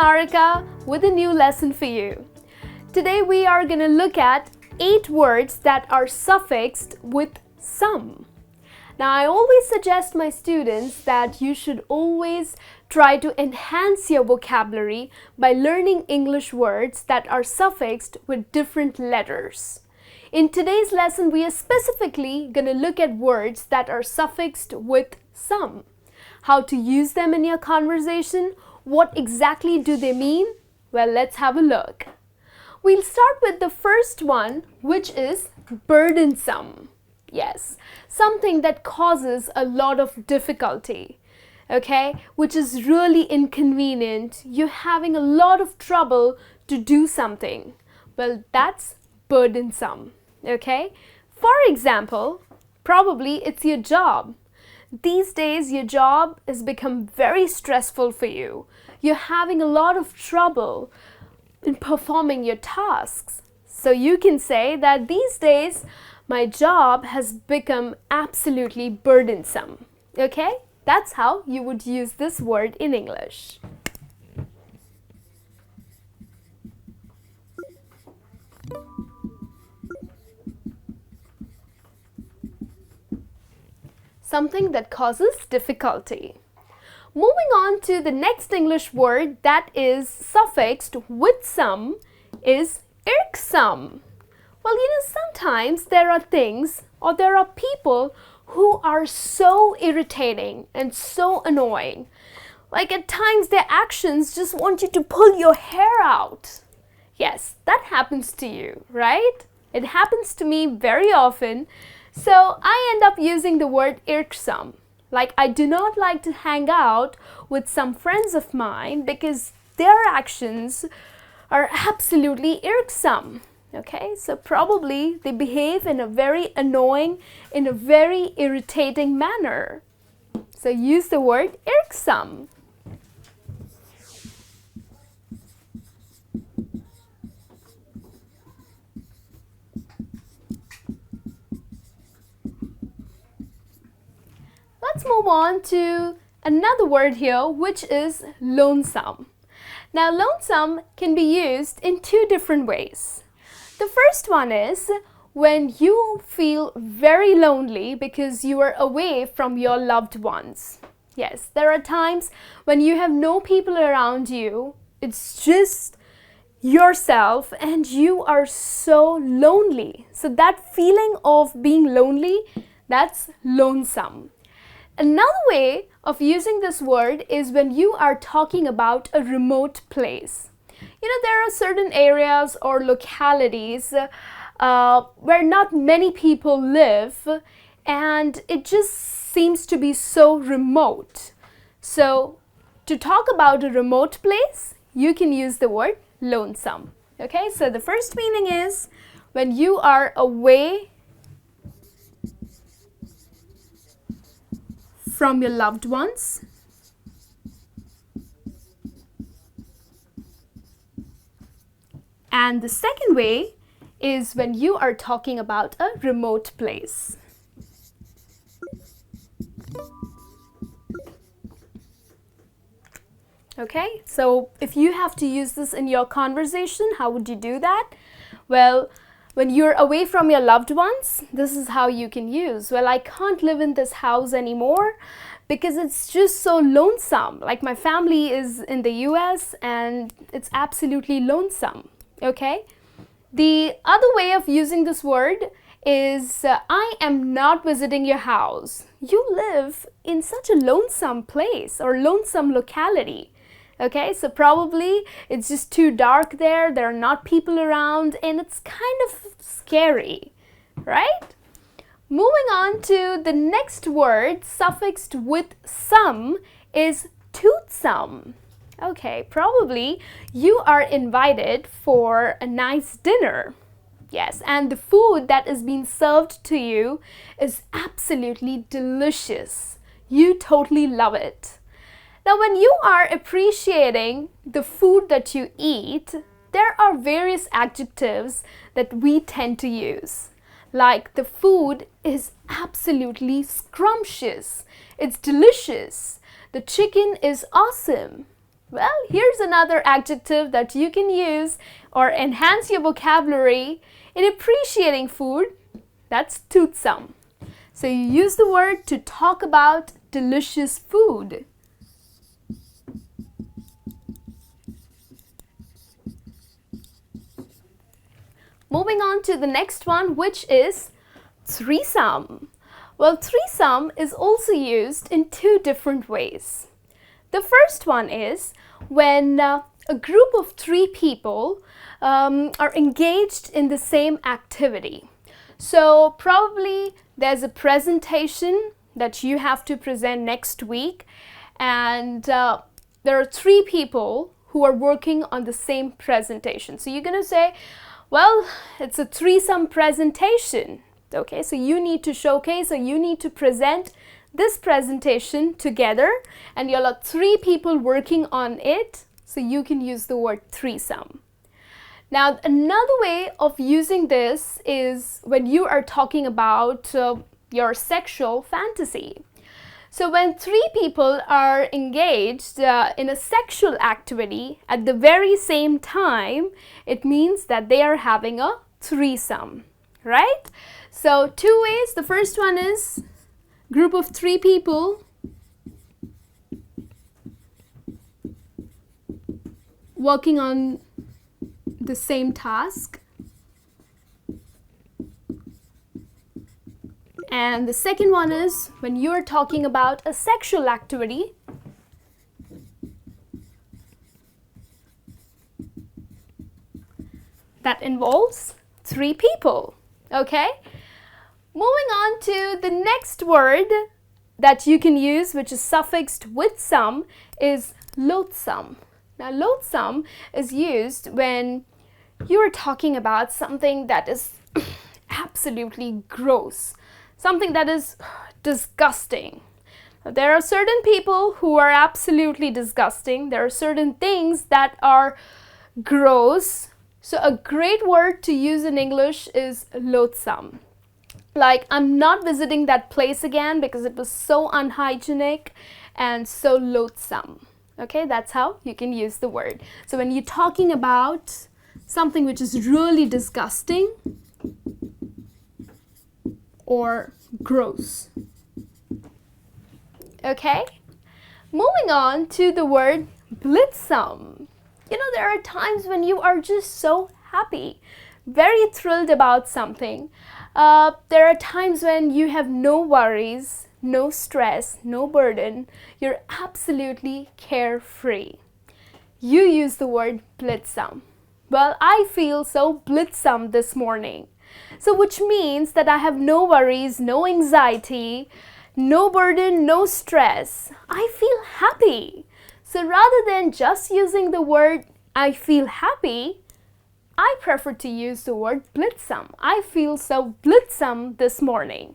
Niharika with a new lesson for you. Today we are going to look at 8 words that are suffixed with some. Now I always suggest my students that you should always try to enhance your vocabulary by learning English words that are suffixed with different letters. In today's lesson, we are specifically going to look at words that are suffixed with some. How to use them in your conversation, what exactly do they mean? Well, let's have a look. We'll start with the first one, which is burdensome. Yes, something that causes a lot of difficulty, okay, which is really inconvenient. You're having a lot of trouble to do something. Well, that's burdensome, okay? For example, probably it's your job. These days, your job has become very stressful for you. You're having a lot of trouble in performing your tasks. So you can say that these days, my job has become absolutely burdensome. Okay? That's how you would use this word in English. Something that causes difficulty. Moving on to the next English word that is suffixed with some is irksome. Well, sometimes there are things or there are people who are so irritating and so annoying. Like at times their actions just want you to pull your hair out. Yes, that happens to you, right? It happens to me very often. So I end up using the word irksome. Like I do not like to hang out with some friends of mine because their actions are absolutely irksome. Okay, so probably they behave in a very annoying, in a very irritating manner. So use the word irksome. Let's move on to another word here, which is lonesome. Now, lonesome can be used in 2 different ways. The first one is when you feel very lonely because you are away from your loved ones. Yes, there are times when you have no people around you. It's just yourself and you are so lonely. So that feeling of being lonely, that's lonesome. Another way of using this word is when you are talking about a remote place. There are certain areas or localities where not many people live and it just seems to be so remote. So to talk about a remote place, you can use the word lonesome. Okay, so the first meaning is when you are away from your loved ones. And the second way is when you are talking about a remote place. Okay, so if you have to use this in your conversation, how would you do that? Well, when you're away from your loved ones, this is how you can use. Well, I can't live in this house anymore because it's just so lonesome. Like my family is in the US and it's absolutely lonesome. Okay? The other way of using this word is I am not visiting your house. You live in such a lonesome place or lonesome locality. Okay, so probably it's just too dark there, there are not people around, and it's kind of scary, right? Moving on to the next word suffixed with some is toothsome. Okay, probably you are invited for a nice dinner. Yes, and the food that is being served to you is absolutely delicious. You totally love it. Now, when you are appreciating the food that you eat, there are various adjectives that we tend to use. Like the food is absolutely scrumptious. It's delicious. The chicken is awesome. Well, here's another adjective that you can use or enhance your vocabulary in appreciating food. That's toothsome. So you use the word to talk about delicious food. Moving on to the next one, which is threesome. Well, threesome is also used in two different ways. The first one is when a group of three people are engaged in the same activity. So probably there's a presentation that you have to present next week, and there are three people who are working on the same presentation. So you're going to say, well, it's a threesome presentation. Okay, so you need to showcase, or you need to present this presentation together, and you'll have three people working on it, so you can use the word threesome. Now, another way of using this is when you are talking about your sexual fantasy. So when three people are engaged in a sexual activity at the very same time, it means that they are having a threesome, right? So two ways. The first one is group of three people working on the same task. And the second one is when you're talking about a sexual activity that involves three people. Okay? Moving on to the next word that you can use, which is suffixed with some, is loathsome. Now, loathsome is used when you are talking about something that is absolutely gross, something that is disgusting. There are certain people who are absolutely disgusting. There are certain things that are gross. So a great word to use in English is loathsome. Like, I'm not visiting that place again because it was so unhygienic and so loathsome. Okay, that's how you can use the word. So when you're talking about something which is really disgusting or gross. Okay, moving on to the word blithesome. You know, there are times when you are just so happy, very thrilled about something. There are times when you have no worries, no stress, no burden. You're absolutely carefree. You use the word blithesome. Well, I feel so blithesome this morning. So which means that I have no worries, no anxiety, no burden, no stress. I feel happy. So rather than just using the word I feel happy, I prefer to use the word blithesome. I feel so blithesome this morning.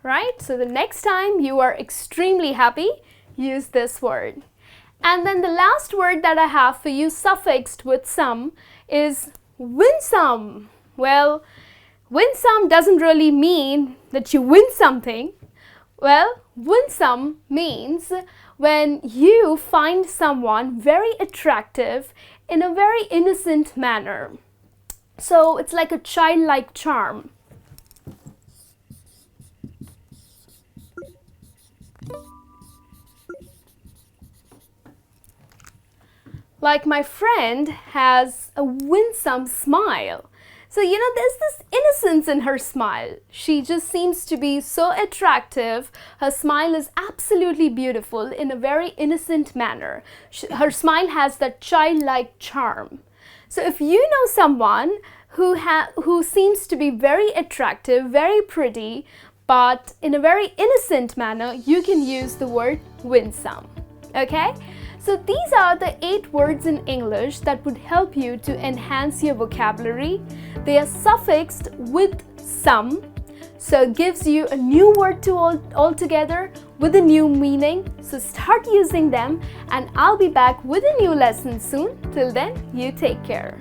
Right? So the next time you are extremely happy, use this word. And then the last word that I have for you, suffixed with some, is winsome. Well, winsome doesn't really mean that you win something. Well, winsome means when you find someone very attractive in a very innocent manner. So it's like a childlike charm. Like my friend has a winsome smile. So, you know, there's this innocence in her smile. She just seems to be so attractive. Her smile is absolutely beautiful in a very innocent manner. Her smile has that childlike charm. So if you know someone who seems to be very attractive, very pretty, but in a very innocent manner, you can use the word winsome. Okay? So these are the 8 words in English that would help you to enhance your vocabulary. They are suffixed with some, so it gives you a new word to altogether with a new meaning. So start using them, and I'll be back with a new lesson soon. Till then, you take care.